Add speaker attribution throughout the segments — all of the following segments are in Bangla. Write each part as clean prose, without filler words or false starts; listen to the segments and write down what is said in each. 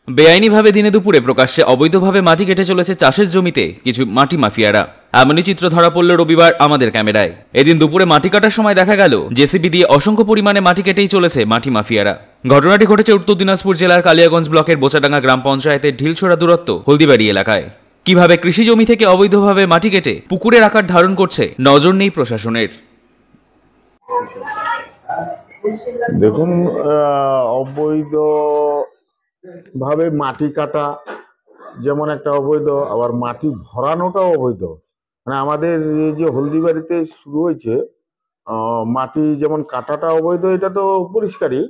Speaker 1: বেআইনিভাবে দিনে দুপুরে প্রকাশ্যে অবৈধভাবে মাটি কেটে চলেছে চাষের জমিতে কিছু মাটি মাফিয়ারা। এমনই চিত্র ধরা পড়ল রবিবার আমাদের ক্যামেরায়। এদিন দুপুরে মাটি কাটার সময় দেখা গেল জেসিবি দিয়ে অসংখ্য পরিমাণে মাটি কেটেই চলেছে মাটি মাফিয়ারা। ঘটনাটি ঘটেছে উত্তর দিনাজপুর জেলার কালিয়াগঞ্জ ব্লকের বোচাডাঙ্গা গ্রাম পঞ্চায়েতের ঢিলছোড়া দূরত্ব হলদিবাড়ি এলাকায়। কিভাবে কৃষি জমি থেকে অবৈধভাবে মাটি কেটে পুকুরের আকার ধারণ করছে নজর নেই প্রশাসনের।
Speaker 2: দেখুন, অবৈধ ভাবে মাটি কাটা যেমন একটা অবৈধ, আবার মাটি ভরানোটাও অবৈধ। মানে আমাদের এই যে হলদিবাড়িতে শুরু হয়েছে, মাটি যেমন কাটাটা অবৈধ, এটা তো পরিষ্কারই।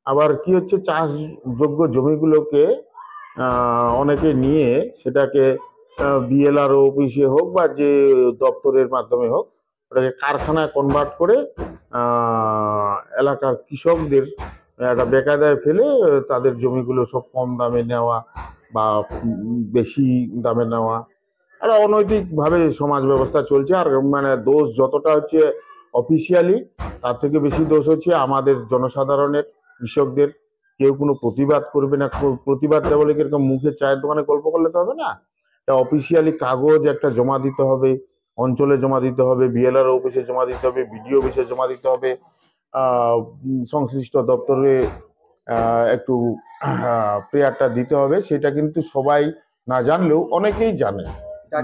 Speaker 2: আবার কি হচ্ছে, চাষযোগ্য জমিগুলোকে অনেকে নিয়ে সেটাকে বিএলআরও অফিসে হোক বা যে দপ্তরের মাধ্যমে হোক, ওটাকে কারখানায় কনভার্ট করে এলাকার কৃষকদের একটা বেকায়দায় ফেলে তাদের জমিগুলো সব কম দামে নেওয়া বা বেশি দামে নেওয়া। আর অনৈতিকভাবে সমাজ ব্যবস্থা চলছে। আর মানে দোষ যতটা হচ্ছে অফিসিয়ালি, তার থেকে বেশি দোষ হচ্ছে আমাদের জনসাধারণের, কৃষকদের। কেউ কোনো প্রতিবাদ করবে না। প্রতিবাদ বলে কিরকম মুখে চায়ের দোকানে গল্প করলে তো হবে না। এটা অফিসিয়ালি কাগজ একটা জমা দিতে হবে, অঞ্চলে জমা দিতে হবে, বিএলআর অফিসে জমা দিতে হবে, বিডিও অফিসে জমা দিতে হবে, সংশ্লিষ্ট দপ্তরে একটু প্রেয়ারটা দিতে হবে। সেটা কিন্তু সবাই না জানলেও অনেকেই জানে।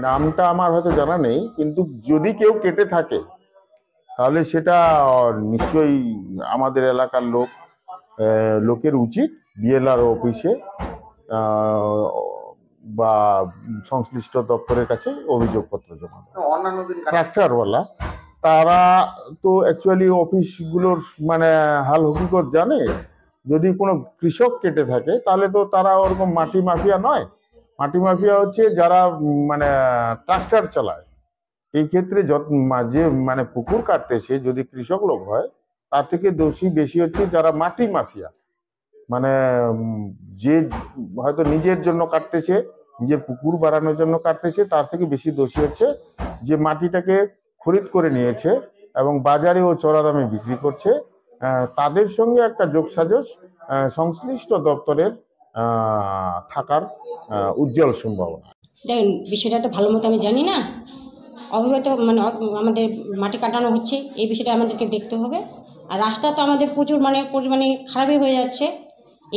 Speaker 2: নামটা আমার হয়তো জানা নেই, কিন্তু যদি কেউ কেটে থাকে তাহলে সেটা নিশ্চয়ই আমাদের এলাকার লোকের উচিত বিএলআর অফিসে বা সংশ্লিষ্ট দপ্তরের কাছে অভিযোগপত্র জমা দেওয়া। ট্রাক্টরওয়ালা তারা তো অ্যাকচুয়ালি অফিসগুলোর মানে হাল হকিকত জানে। যদি কোনো কৃষক কেটে থাকে তাহলে তো তারা ওরকম মাটি মাফিয়া নয়। মাটি মাফিয়া হচ্ছে যারা মানে ট্রাক্টর চালায়। এই ক্ষেত্রে যে মানে পুকুর কাটতেছে যদি কৃষক লোক হয়, তার থেকে দোষী বেশি হচ্ছে যারা মাটি মাফিয়া। মানে যে হয়তো নিজের জন্য কাটতেছে, নিজের পুকুর বাড়ানোর জন্য কাটতেছে, তার থেকে বেশি দোষী হচ্ছে যে মাটিটাকে খরিদ করে নিয়েছে এবং বাজারে ও চড়া দামে বিক্রি করছে। তাদের সঙ্গে একটা যোগসাজশ সংশ্লিষ্ট দপ্তরের থাকার উজ্জ্বল সম্ভাবনা।
Speaker 3: দেখুন, বিষয়টা তো ভালো মতো আমি জানি না। অবৈধ মানে আমাদের মাটি কাটানো হচ্ছে, এই বিষয়টা আমাদেরকে দেখতে হবে। আর রাস্তা তো আমাদের প্রচুর পরিমাণে খারাপই হয়ে যাচ্ছে।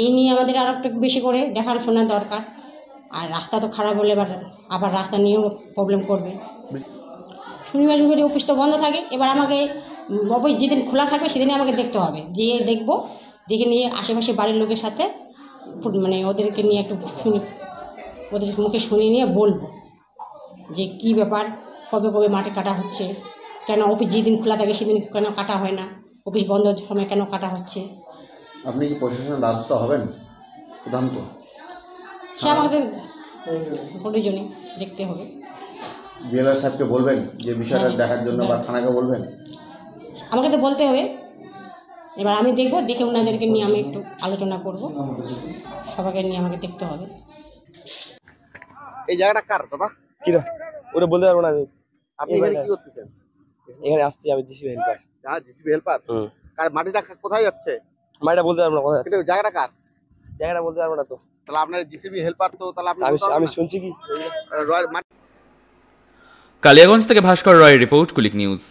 Speaker 3: এই নিয়ে আমাদের আরও একটু বেশি করে দেখাশোনা দরকার। আর রাস্তা তো খারাপ হলে আবার রাস্তা নিয়েও প্রবলেম করবে। শনিবার রবিবার অফিস তো বন্ধ থাকে। এবার আমাকে অফিস যেদিন খোলা থাকবে সেদিনই আমাকে দেখতে হবে, গিয়ে দেখবো, দেখে নিয়ে আশেপাশে বাড়ির লোকের সাথে মানে ওদেরকে নিয়ে একটু ওদের মুখে শুনিয়ে নিয়ে বলবো যে কী ব্যাপার, কবে কবে মাটি কাটা হচ্ছে, কেন অফিস যেদিন খোলা থাকে সেদিন কেন কাটা হয় না, অফিস বন্ধ সময় কেন কাটা হচ্ছে।
Speaker 4: আপনি কি প্রশাসনের দ্বারস্থ হবেন? সিদ্ধান্ত
Speaker 3: সে আমাদের প্রয়োজনে দেখতে হবে।
Speaker 4: বিএলআর সাহেবকে বলবেন যে বিষয়টা দেখার জন্য, বা থানাকে বলবেন?
Speaker 3: আমাকে তো বলতে হবে। এবার আমি দেখবো, দেখে ওনাদেরকে নিয়ে আমি একটু আলোচনা করব, সবাইকে নিয়ে আমাকে দেখতে হবে।
Speaker 4: এই জায়গাটা কার দাদা?
Speaker 5: কিরা ওটা বলতে পারবো না আমি।
Speaker 4: আপনি এখানে কি করতেছেন?
Speaker 5: এখানে আসছি আমি জিসিবি হেল্পার।
Speaker 4: JCB helper? কার মাটিটা কোথায় যাচ্ছে?
Speaker 5: মাটিটা বলতে পারবো না কোথায় যাচ্ছে।
Speaker 4: জায়গাটা কার?
Speaker 5: জায়গাটা বলতে পারবো না তো।
Speaker 4: তাহলে আপনার জিসিবি হেল্পার তো, তাহলে
Speaker 5: আমি শুনছি কি।
Speaker 1: কালিয়াগঞ্জ থেকে ভাস্কর রয়ের রিপোর্ট, কুলিক নিউজ।